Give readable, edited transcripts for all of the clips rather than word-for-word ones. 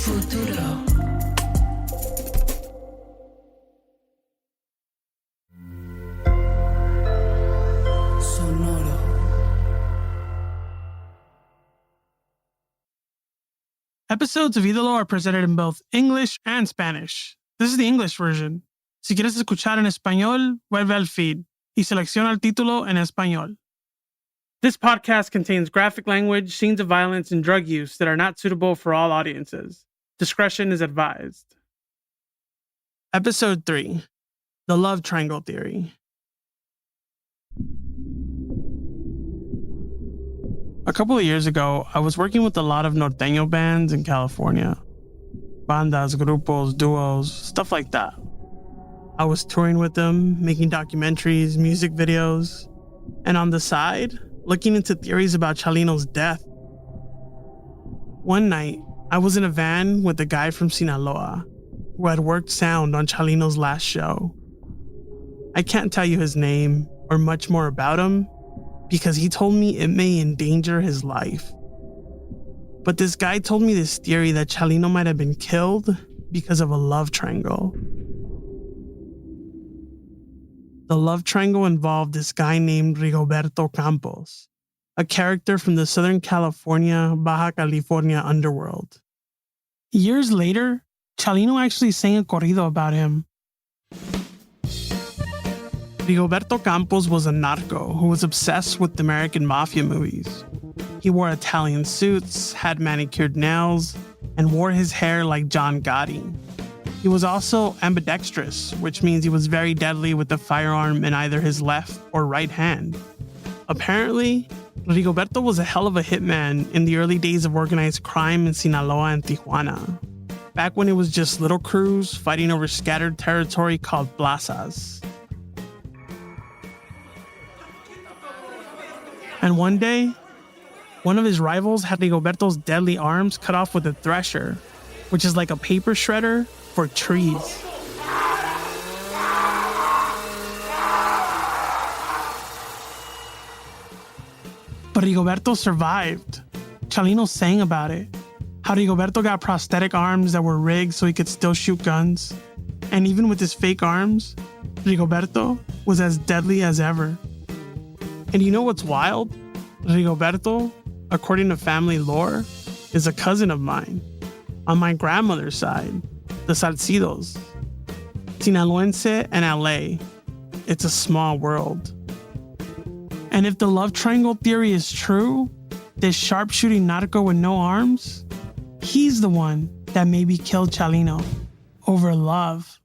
Futuro. Sonoro. Episodes of Ídolo are presented in both English and Spanish. This is the English version. Si quieres escuchar en español, vuelve al feed y selecciona el título en español. This podcast contains graphic language, scenes of violence, and drug use that are not suitable for all audiences. Discretion is advised. Episode 3. The Love Triangle Theory. A couple of years ago, I was working with a lot of norteño bands in California. Bandas, grupos, duos, stuff like that. I was touring with them, making documentaries, music videos, and on the side, looking into theories about Chalino's death. One night, I was in a van with a guy from Sinaloa who had worked sound on Chalino's last show. I can't tell you his name or much more about him because he told me it may endanger his life. But this guy told me this theory that Chalino might have been killed because of a love triangle. The love triangle involved this guy named Rigo Campos, a character from the Southern California, Baja California underworld. Years later, Chalino actually sang a corrido about him. Rigoberto Campos was a narco who was obsessed with American mafia movies. He wore Italian suits, had manicured nails, and wore his hair like John Gotti. He was also ambidextrous, which means he was very deadly with a firearm in either his left or right hand. Apparently, Rigoberto was a hell of a hitman in the early days of organized crime in Sinaloa and Tijuana, back when it was just little crews fighting over scattered territory called plazas. And one day, one of his rivals had Rigoberto's deadly arms cut off with a thresher, which is like a paper shredder for trees. But Rigoberto survived. Chalino sang about it. How Rigoberto got prosthetic arms that were rigged so he could still shoot guns. And even with his fake arms, Rigoberto was as deadly as ever. And you know what's wild? Rigoberto, according to family lore, is a cousin of mine. On my grandmother's side, the Salcidos. Sinaloense and LA. It's a small world. And if the love triangle theory is true, this sharpshooting narco with no arms, he's the one that maybe killed Chalino over love.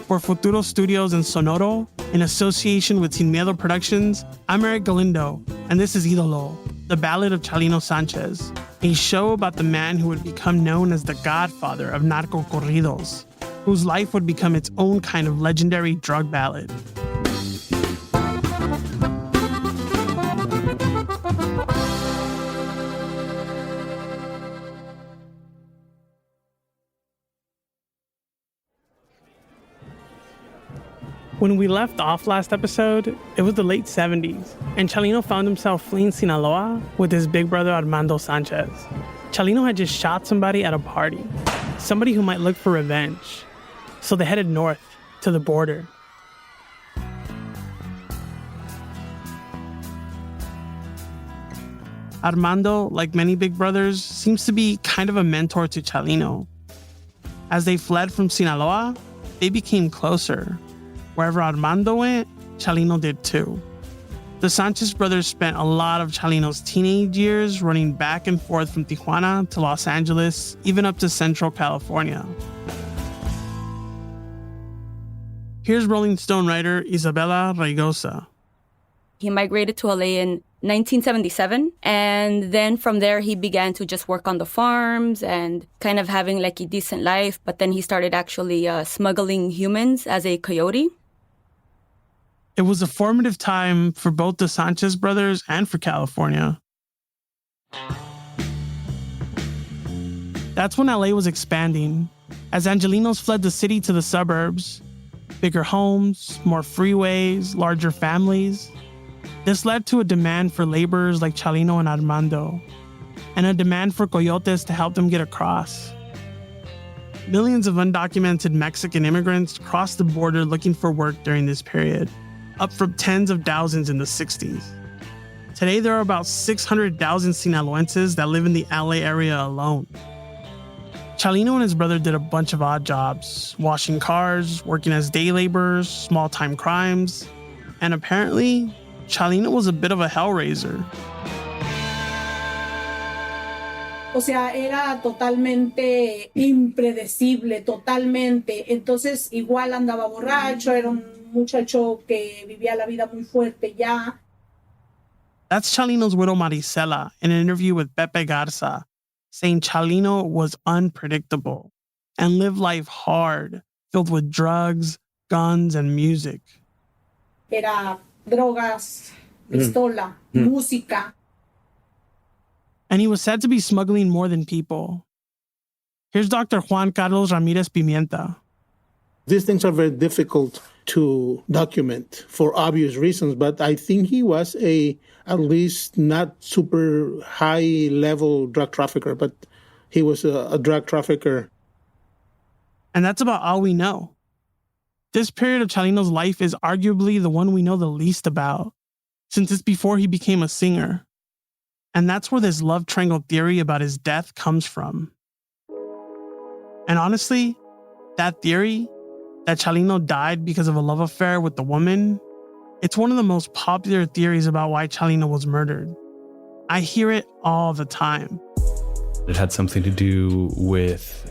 For Futuro Studios and Sonoro, in association with Sin Miedo Productions, I'm Eric Galindo, and this is Ídolo, the Ballad of Chalino Sánchez, a show about the man who would become known as the godfather of narco corridos, whose life would become its own kind of legendary drug ballad. When we left off last episode, it was the late 70s, and Chalino found himself fleeing Sinaloa with his big brother Armando Sánchez. Chalino had just shot somebody at a party, somebody who might look for revenge, so they headed north to the border. Armando, like many big brothers, seems to be kind of a mentor to Chalino. As they fled from Sinaloa, they became closer. Wherever Armando went, Chalino did too. The Sanchez brothers spent a lot of Chalino's teenage years running back and forth from Tijuana to Los Angeles, even up to Central California. Here's Rolling Stone writer Isabella Raigosa. He migrated to LA in 1977, and then from there he began to just work on the farms and kind of having like a decent life, but then he started actually smuggling humans as a coyote. It was a formative time for both the Sanchez brothers and for California. That's when LA was expanding, as Angelinos fled the city to the suburbs. Bigger homes, more freeways, larger families. This led to a demand for laborers like Chalino and Armando, and a demand for coyotes to help them get across. Millions of undocumented Mexican immigrants crossed the border looking for work during this period, up from tens of thousands in the 60s. Today, there are about 600,000 Sinaloenses that live in the LA area alone. Chalino and his brother did a bunch of odd jobs, washing cars, working as day laborers, small-time crimes, and apparently, Chalino was a bit of a hellraiser. O sea, era totalmente impredecible, totalmente. Entonces, igual andaba borracho, era un muchacho que vivía la vida muy fuerte ya. That's Chalino's widow Maricela in an interview with Pepe Garza, saying Chalino was unpredictable and lived life hard, filled with drugs, guns, and music. Era drogas, pistola, música. And he was said to be smuggling more than people. Here's Dr. Juan Carlos Ramirez Pimienta. These things are very difficult to document for obvious reasons, but I think he was at least not super high-level drug trafficker, but he was a drug trafficker. And that's about all we know. This period of Chalino's life is arguably the one we know the least about, since it's before he became a singer. And that's where this love triangle theory about his death comes from. And honestly, that theory, that Chalino died because of a love affair with the woman, it's one of the most popular theories about why Chalino was murdered. I hear it all the time. It had something to do with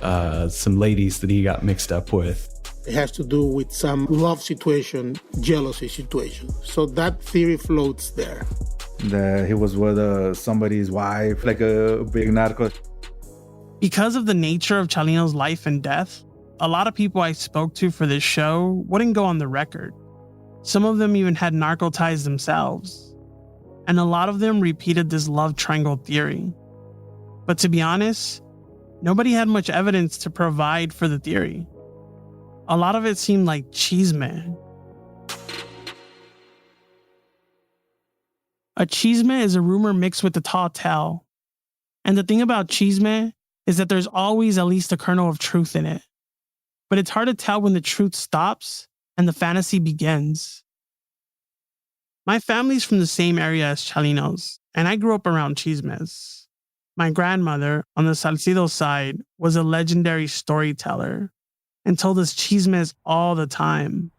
some ladies that he got mixed up with. It has to do with some love situation, jealousy situation. So that theory floats there. That he was with somebody's wife, like a big narco. Because of the nature of Chalino's life and death, a lot of people I spoke to for this show wouldn't go on the record. Some of them even had narco ties themselves. And a lot of them repeated this love triangle theory. But to be honest, nobody had much evidence to provide for the theory. A lot of it seemed like chisme. A chisme is a rumor mixed with a tall tale. And the thing about chisme is that there's always at least a kernel of truth in it. But it's hard to tell when the truth stops and the fantasy begins. My family's from the same area as Chalino's, and I grew up around chismes. My grandmother, on the Salcido side, was a legendary storyteller and told us chismes all the time.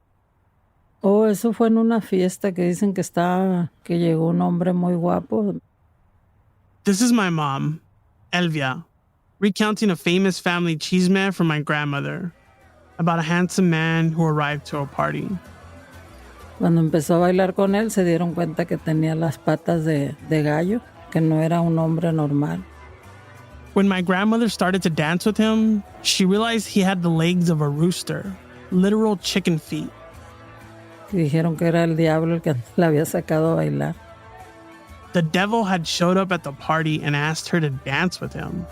Oh, eso fue en una fiesta que dicen que llegó un hombre muy guapo. This is my mom, Elvia, recounting a famous family chisme from my grandmother about a handsome man who arrived to a party. Cuando empezó a bailar con él, se dieron cuenta que tenía las patas de gallo, que no era un hombre normal. When my grandmother started to dance with him, she realized he had the legs of a rooster, literal chicken feet. Dijeron que era el diablo el que la había sacado a bailar. The devil had showed up at the party and asked her to dance with him.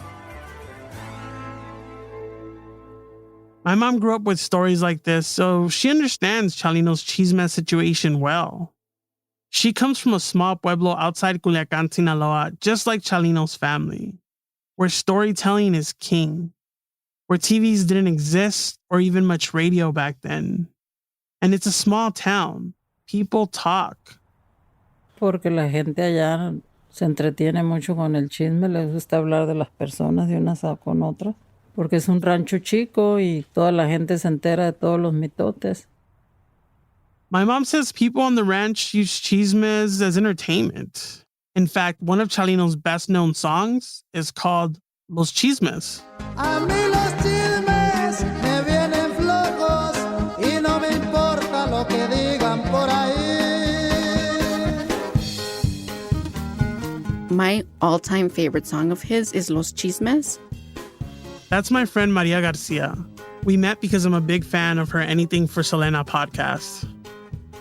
My mom grew up with stories like this, so she understands Chalino's chisme situation well. She comes from a small pueblo outside Culiacan, Sinaloa, just like Chalino's family, where storytelling is king, where TVs didn't exist or even much radio back then. And it's a small town. People talk. Porque la gente allá se entretiene mucho con el chisme, les gusta hablar de las personas de unas con otras, porque es un rancho chico y toda la gente se entera de todos los mitotes. My mom says people on the ranch use chismes as entertainment. In fact, one of Chalino's best-known songs is called Los Chismes. A mí los chismes me vienen flojos y no me importa lo que digan por ahí. My all-time favorite song of his is Los Chismes. That's my friend Maria Garcia. We met because I'm a big fan of her Anything for Selena podcast.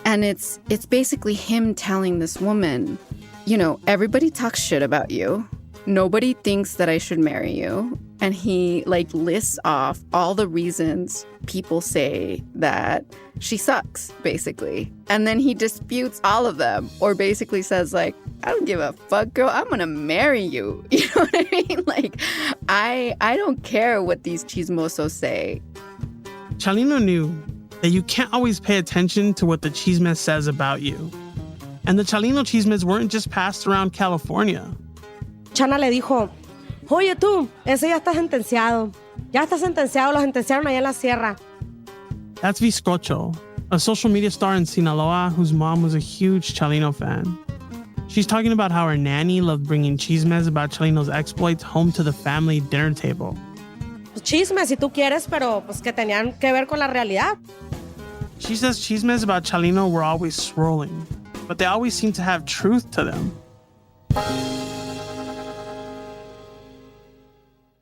And it's basically him telling this woman, you know, everybody talks shit about you. Nobody thinks that I should marry you. And he lists off all the reasons people say that she sucks, basically. And then he disputes all of them, or basically says I don't give a fuck, girl, I'm gonna marry you. You know what I mean? I don't care what these chismosos say. Chalino knew that you can't always pay attention to what the chisme says about you. And the Chalino chismes weren't just passed around California. Chana le dijo, oye tú, ese ya está sentenciado. Ya está sentenciado, lo sentenciaron allá en la sierra. That's Vizcocho, a social media star in Sinaloa whose mom was a huge Chalino fan. She's talking about how her nanny loved bringing chismes about Chalino's exploits home to the family dinner table. Chismes si tú quieres, pero pues que tenían que ver con la realidad. She says chismes about Chalino were always swirling, but they always seemed to have truth to them.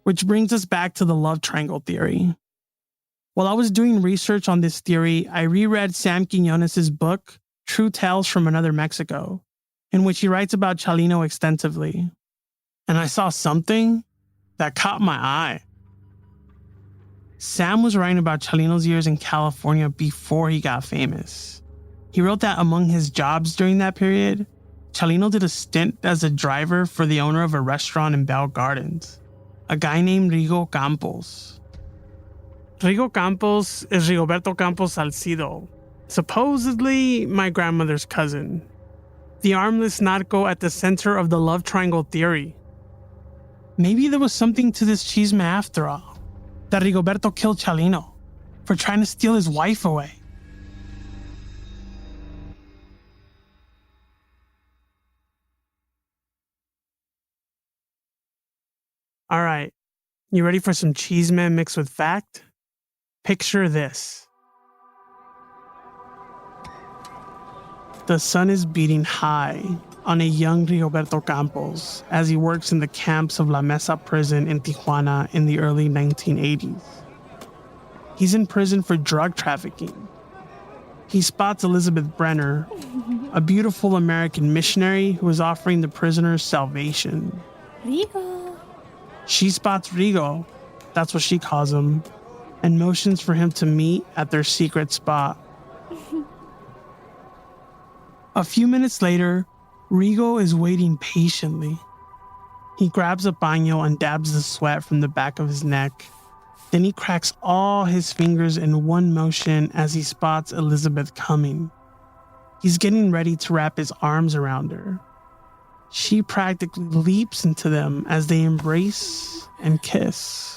Which brings us back to the love triangle theory. While I was doing research on this theory, I reread Sam Quiñones' book, True Tales from Another Mexico, in which he writes about Chalino extensively. And I saw something that caught my eye. Sam was writing about Chalino's years in California before he got famous. He wrote that among his jobs during that period, Chalino did a stint as a driver for the owner of a restaurant in Bell Gardens, a guy named Rigo Campos. Rigo Campos is Rigoberto Campos Salcido, supposedly my grandmother's cousin, the armless narco at the center of the love triangle theory. Maybe there was something to this chisme after all, that Rigoberto killed Chalino for trying to steal his wife away. All right, you ready for some chisme mixed with fact? Picture this. The sun is beating high on a young Rigoberto Campos as he works in the camps of La Mesa prison in Tijuana in the early 1980s. He's in prison for drug trafficking. He spots Elizabeth Brenner, a beautiful American missionary who is offering the prisoners salvation. Rigo. She spots Rigo, that's what she calls him, and motions for him to meet at their secret spot. A few minutes later, Rigo is waiting patiently. He grabs a paño and dabs the sweat from the back of his neck. Then he cracks all his fingers in one motion as he spots Elizabeth coming. He's getting ready to wrap his arms around her. She practically leaps into them as they embrace and kiss.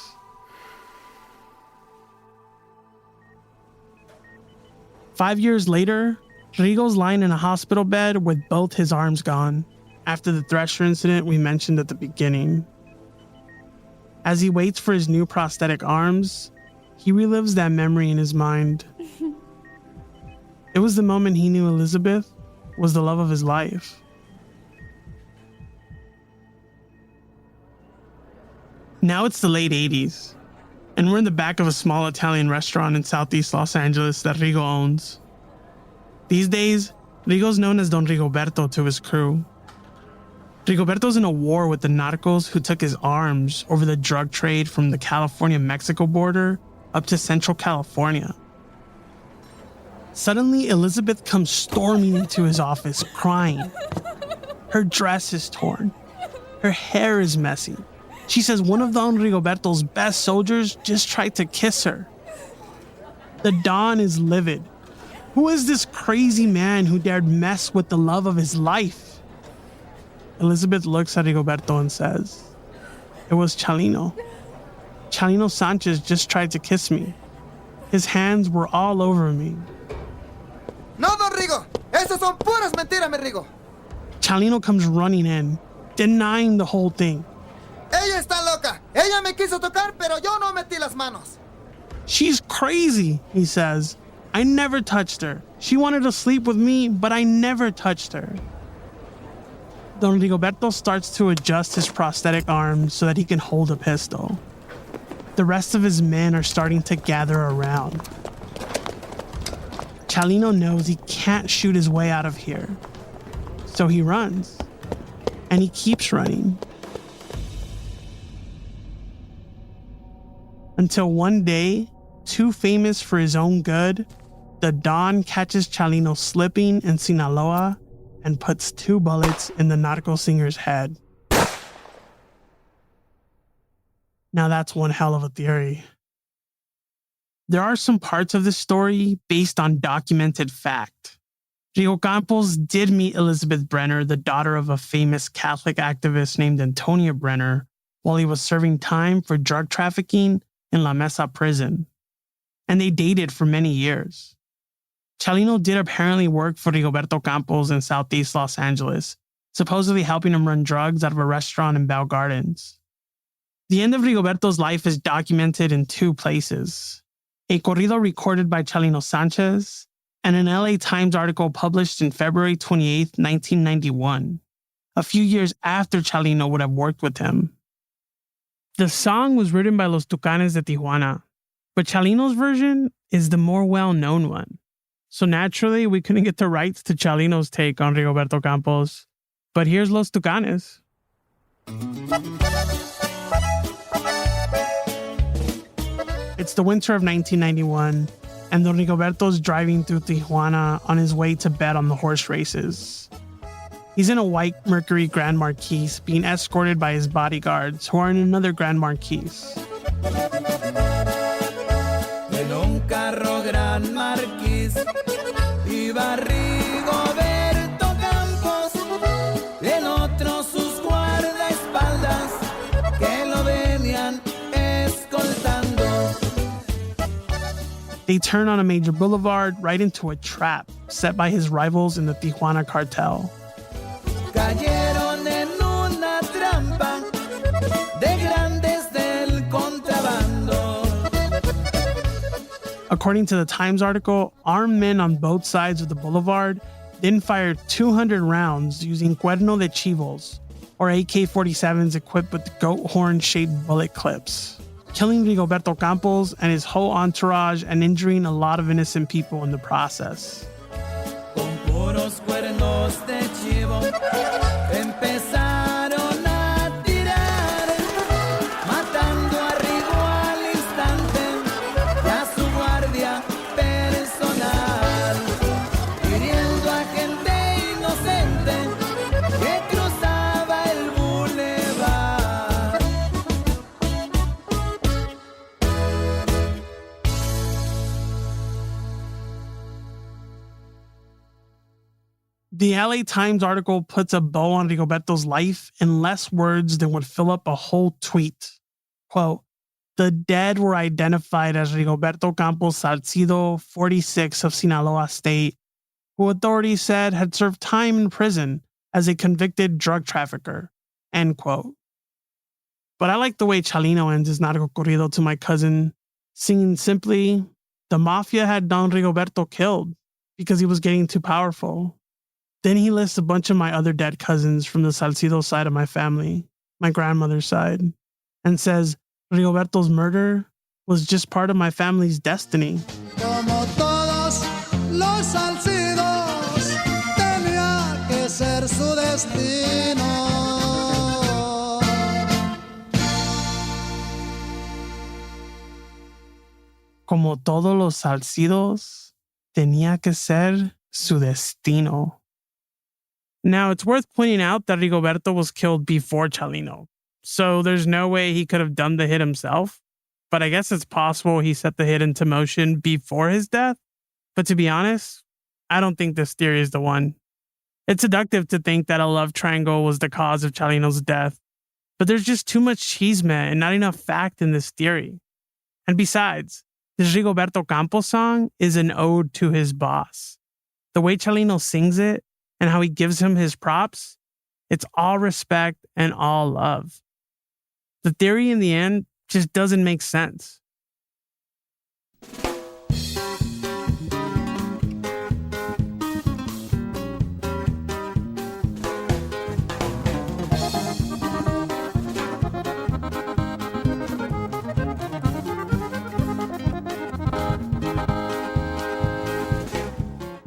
Five years later, Rigo's lying in a hospital bed with both his arms gone after the Thresher incident we mentioned at the beginning. As he waits for his new prosthetic arms, he relives that memory in his mind. It was the moment he knew Elizabeth was the love of his life. Now it's the late 80s, and we're in the back of a small Italian restaurant in Southeast Los Angeles that Rigo owns. These days, Rigo's known as Don Rigoberto to his crew. Rigoberto's in a war with the narcos who took his arms over the drug trade from the California-Mexico border up to Central California. Suddenly, Elizabeth comes storming into his office, crying. Her dress is torn. Her hair is messy. She says one of Don Rigoberto's best soldiers just tried to kiss her. The Don is livid. Who is this crazy man who dared mess with the love of his life? Elizabeth looks at Rigoberto and says, "It was Chalino. Chalino Sánchez just tried to kiss me. His hands were all over me." No, Don Rigo. Esas son puras mentiras, mi Rigo. Chalino comes running in, denying the whole thing. Ella está loca. Ella me quiso tocar, pero yo no metí las manos. "She's crazy," he says. "I never touched her. She wanted to sleep with me, but I never touched her." Don Rigoberto starts to adjust his prosthetic arm so that he can hold a pistol. The rest of his men are starting to gather around. Chalino knows he can't shoot his way out of here, so he runs, and he keeps running. Until one day, too famous for his own good, the Don catches Chalino slipping in Sinaloa and puts 2 bullets in the narco singer's head. Now that's one hell of a theory. There are some parts of this story based on documented fact. Rigo Campos did meet Elizabeth Brenner, the daughter of a famous Catholic activist named Antonia Brenner, while he was serving time for drug trafficking in La Mesa prison. And they dated for many years. Chalino did apparently work for Rigoberto Campos in Southeast Los Angeles, supposedly helping him run drugs out of a restaurant in Bell Gardens. The end of Rigoberto's life is documented in 2 places: a corrido recorded by Chalino Sánchez and an LA Times article published in February 28, 1991, a few years after Chalino would have worked with him. The song was written by Los Tucanes de Tijuana, but Chalino's version is the more well-known one. So naturally, we couldn't get the rights to Chalino's take on Rigoberto Campos. But here's Los Tucanes. It's the winter of 1991, and Don Rigoberto's driving through Tijuana on his way to bet on the horse races. He's in a white Mercury Grand Marquis being escorted by his bodyguards, who are in another Grand Marquis. En un carro Gran Marquis iba Rigoberto Campos, en otro sus guardaespaldas que lo venían escoltando. They turn on a major boulevard right into a trap set by his rivals in the Tijuana cartel. Cayeron en una trampa de grandes del contrabando. According to the Times article, armed men on both sides of the boulevard then fired 200 rounds using cuerno de chivos, or AK-47s equipped with goat horn-shaped bullet clips, killing Rigoberto Campos and his whole entourage and injuring a lot of innocent people in the process. Con puros cuernos de chivo empezaron a tirar, matando a Rigo al instante y a su guardia personal, hiriendo a gente inocente que cruzaba el bulevar. The LA Times article puts a bow on Rigoberto's life in less words than would fill up a whole tweet. Quote, "The dead were identified as Rigoberto Campos Salcido, 46 of Sinaloa State, who authorities said had served time in prison as a convicted drug trafficker." End quote. But I like the way Chalino ends his narco corrido to my cousin, singing simply, "The mafia had Don Rigoberto killed because he was getting too powerful." Then he lists a bunch of my other dead cousins from the Salcido side of my family, my grandmother's side, and says Rigoberto's murder was just part of my family's destiny. Como todos los Salcidos, tenía que ser su destino. Como todos los Salcidos, tenía que ser su destino. Now, it's worth pointing out that Rigoberto was killed before Chalino, so there's no way he could have done the hit himself. But I guess it's possible he set the hit into motion before his death. But to be honest, I don't think this theory is the one. It's seductive to think that a love triangle was the cause of Chalino's death, but there's just too much chisme and not enough fact in this theory. And besides, this Rigoberto Campos song is an ode to his boss. The way Chalino sings it, and how he gives him his props, it's all respect and all love. The theory in the end just doesn't make sense.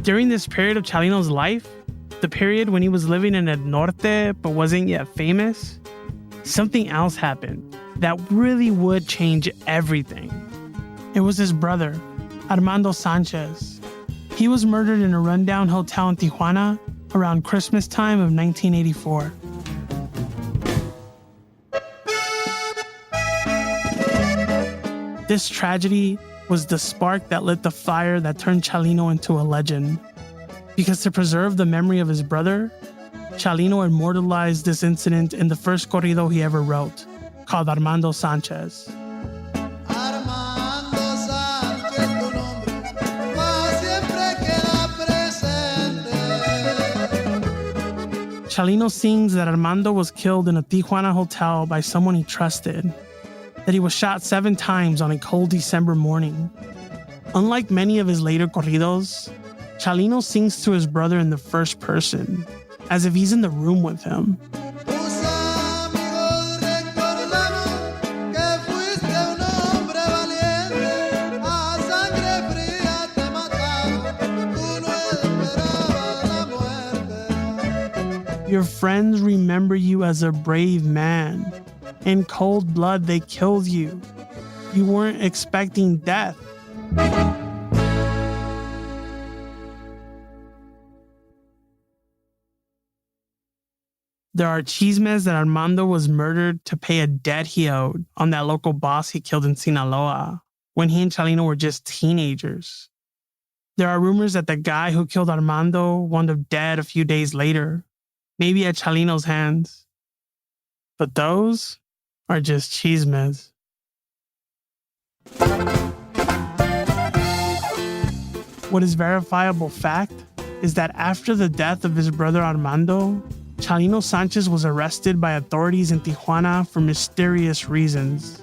During this period of Chalino's life, the period when he was living in El Norte but wasn't yet famous, something else happened. that really would change everything. It was his brother, Armando Sánchez. He was murdered in a rundown hotel in Tijuana around Christmas time of 1984. This tragedy was the spark that lit the fire that turned Chalino into a legend. Because to preserve the memory of his brother, Chalino immortalized this incident in the first corrido he ever wrote, called Armando Sánchez. Armando Sánchez, tu nombre, más siempre queda presente. Chalino sings that Armando was killed in a Tijuana hotel by someone he trusted, that he was shot 7 times on a cold December morning. Unlike many of his later corridos, Chalino sings to his brother in the first person, as if he's in the room with him. Your friends remember you as a brave man. In cold blood, they killed you. You weren't expecting death. There are chismes that Armando was murdered to pay a debt he owed on that local boss he killed in Sinaloa when he and Chalino were just teenagers. There are rumors that the guy who killed Armando wound up dead a few days later, maybe at Chalino's hands. But those are just chismes. What is verifiable fact is that after the death of his brother Armando, Chalino Sánchez was arrested by authorities in Tijuana for mysterious reasons,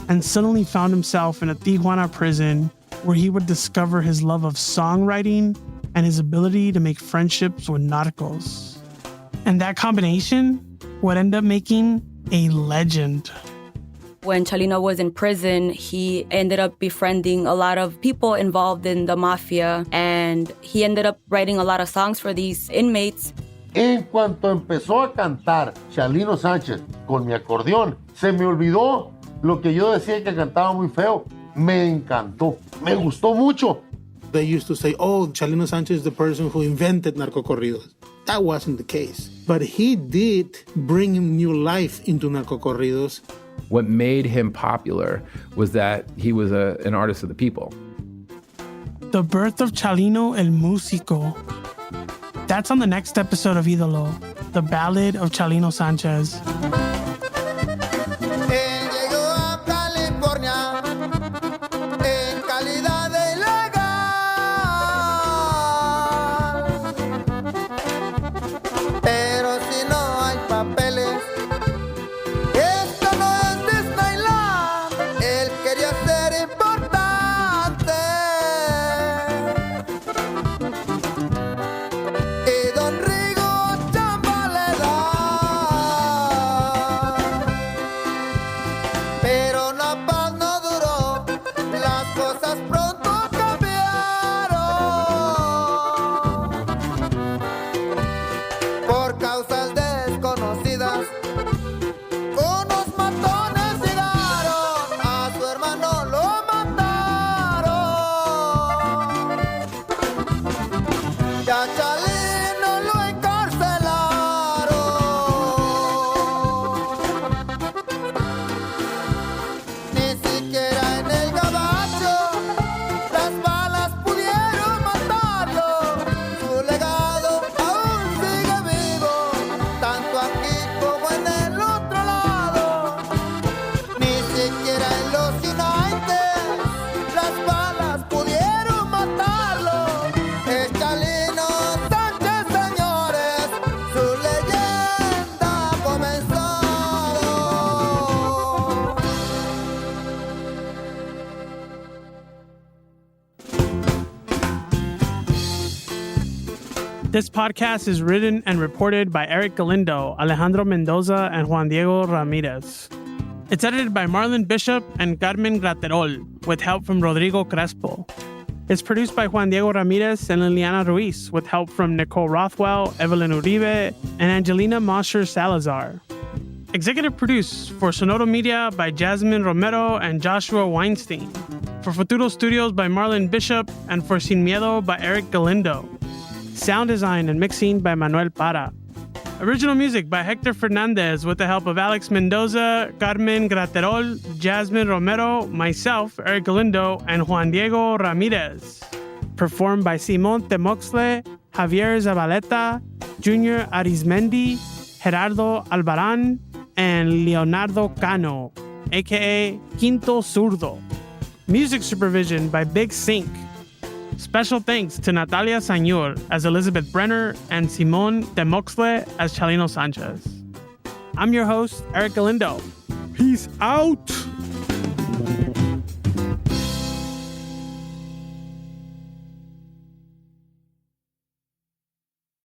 and suddenly found himself in a Tijuana prison where he would discover his love of songwriting and his ability to make friendships with narcos. And that combination would end up making a legend. When Chalino was in prison, he ended up befriending a lot of people involved in the mafia, and he ended up writing a lot of songs for these inmates. En cuanto empezó a cantar Chalino Sánchez con mi acordeón, se me olvidó lo que yo decía que cantaba muy feo. Me encantó, me gustó mucho. They used to say, oh, Chalino Sánchez is the person who invented narcocorridos. That wasn't the case. But he did bring new life into narcocorridos. What made him popular was that he was an artist of the people. The birth of Chalino el Músico. That's on the next episode of Ídolo, the Ballad of Chalino Sánchez. Él llegó a California en calidad de ilegal. Pero si no hay papeles, esto no es Disneyland. Él quería ser importante. Y don Rigo chamba le da. Pero la paz no duró, las cosas pronto cambiaron. Por causas desconocidas, unos matones llegaron, a su hermano lo mataron. Y a Chalino lo encarcelaron. Ni siquiera en el gabacho las balas pudieron matarlo. Su legado aún sigue vivo, tanto aquí como en el otro lado. Ni siquiera en los United las balas pudieron matarlo. Es Chalino Sánchez, señores, su leyenda ha comenzado. This podcast is written and reported by Eric Galindo, Alejandro Mendoza, and Juan Diego Ramirez. It's edited by Marlon Bishop and Carmen Graterol, with help from Rodrigo Crespo. It's produced by Juan Diego Ramirez and Liliana Ruiz, with help from Nicole Rothwell, Evelyn Uribe, and Angelina Mosher Salazar. Executive produced for Sonoro Media by Jasmine Romero and Joshua Weinstein. For Futuro Studios by Marlon Bishop and for Sin Miedo by Eric Galindo. Sound design and mixing by Manuel Para. Original music by Hector Fernandez with the help of Alex Mendoza, Carmen Graterol, Jasmine Romero, myself, Eric Galindo, and Juan Diego Ramirez. Performed by Simon Temoxle, Javier Zabaleta, Junior Arizmendi, Gerardo Albaran, and Leonardo Cano, aka Quinto Zurdo. Music supervision by Big Sync. Special thanks to Natalia Sañur as Elizabeth Brenner and Simon Temoxle as Chalino Sánchez. I'm your host, Eric Galindo. Peace out!